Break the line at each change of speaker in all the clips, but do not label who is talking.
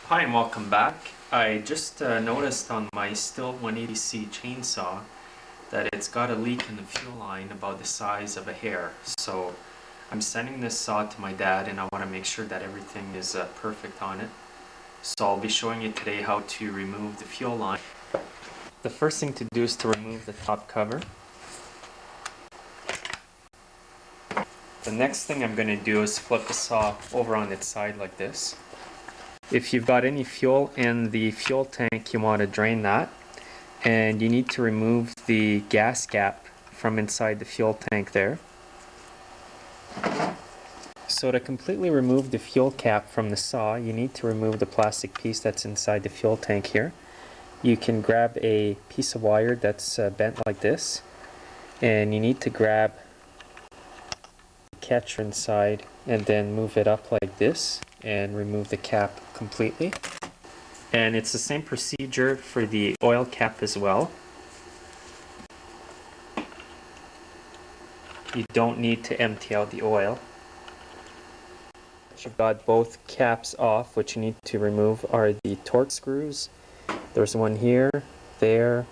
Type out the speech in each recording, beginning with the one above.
Hi and welcome back. I just noticed on my Stihl 180C chainsaw that it's got a leak in the fuel line about the size of a hair. So I'm sending this saw to my dad and I want to make sure that everything is perfect on it. So I'll be showing you today how to remove the fuel line. The first thing to do is to remove the top cover. The next thing I'm going to do is flip the saw over on its side like this. If you've got any fuel in the fuel tank, you want to drain that, and you need to remove the gas gap from inside the fuel tank there. So to completely remove the fuel cap from the saw, you need to remove the plastic piece that's inside the fuel tank here. You can grab a piece of wire that's bent like this, and you need to grab the catcher inside and then move it up like this and remove the cap completely. And it's the same procedure for the oil cap as well. You don't need to empty out the oil. You've got both caps off. What you need to remove are the torque screws. There's one here, there,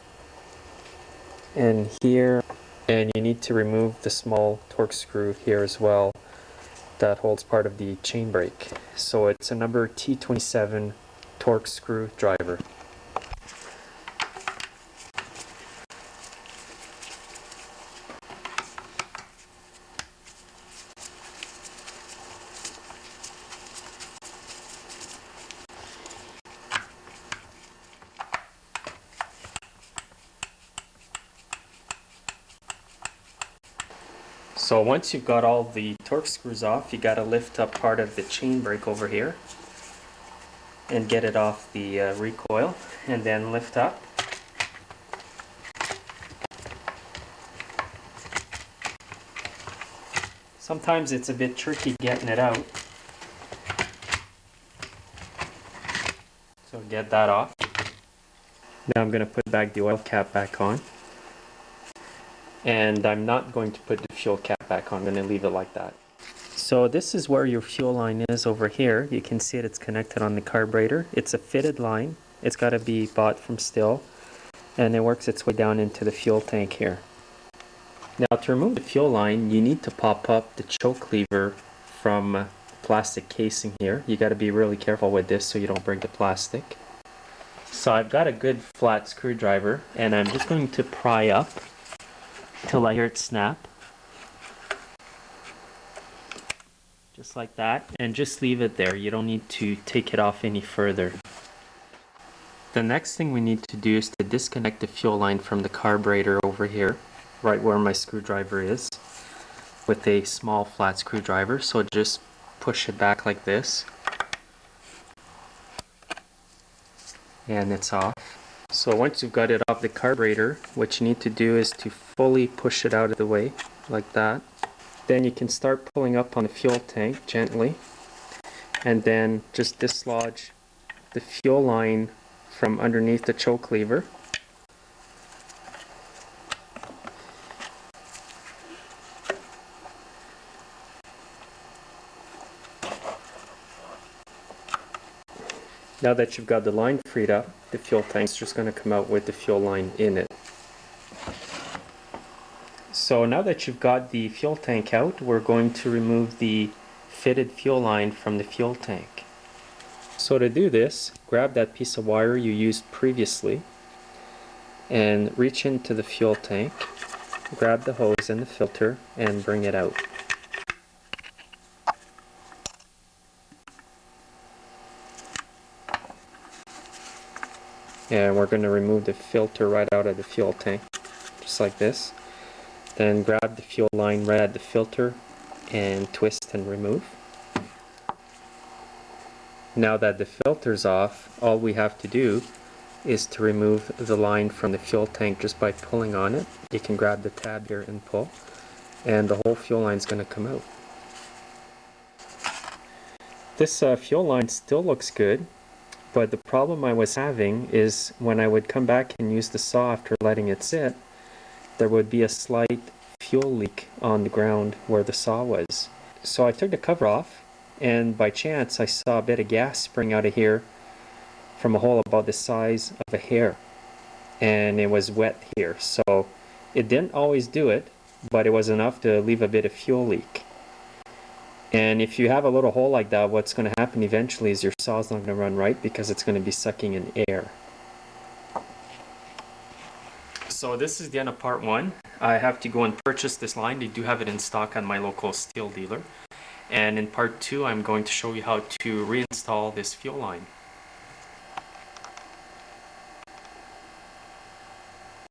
and here. And you need to remove the small torque screw here as well that holds part of the chain brake. So it's a number T27 torque screw driver. So once you've got all the torque screws off, you got to lift up part of the chain brake over here and get it off the recoil, and then lift up. Sometimes it's a bit tricky getting it out, so get that off. Now I'm going to put back the oil cap back on, and I'm not going to put the fuel cap back on. I'm going to leave it like that. So this is where your fuel line is over here. You can see it's connected on the carburetor. It's a fitted line. It's got to be bought from Stihl, and it works its way down into the fuel tank here. Now to remove the fuel line, you need to pop up the choke lever from the plastic casing here. You got to be really careful with this so you don't break the plastic. So I've got a good flat screwdriver, and I'm just going to pry up till I hear it snap. Just like that, and just leave it there. You don't need to take it off any further. The next thing we need to do is to disconnect the fuel line from the carburetor over here, right where my screwdriver is, with a small flat screwdriver. So just push it back like this, and it's off. So once you've got it off the carburetor, what you need to do is to fully push it out of the way, like that. Then you can start pulling up on the fuel tank gently, and then just dislodge the fuel line from underneath the choke lever. Now that you've got the line freed up, the fuel tank's just going to come out with the fuel line in it. So now that you've got the fuel tank out, we're going to remove the fitted fuel line from the fuel tank. So to do this, grab that piece of wire you used previously and reach into the fuel tank, grab the hose and the filter, and bring it out. And we're going to remove the filter right out of the fuel tank, just like this. Then grab the fuel line right at the filter and twist and remove. Now that the filter's off, all we have to do is to remove the line from the fuel tank just by pulling on it. You can grab the tab here and pull, and the whole fuel line's going to come out. This fuel line still looks good, but the problem I was having is when I would come back and use the saw after letting it sit, there would be a slight fuel leak on the ground where the saw was. So I took the cover off, and by chance I saw a bit of gas spring out of here from a hole about the size of a hair, and it was wet here. So it didn't always do it, but it was enough to leave a bit of fuel leak. And if you have a little hole like that, what's going to happen eventually is your saw's not going to run right because it's going to be sucking in air. So this is the end of part one. I have to go and purchase this line. They do have it in stock on my local Stihl dealer. And in part two, I'm going to show you how to reinstall this fuel line.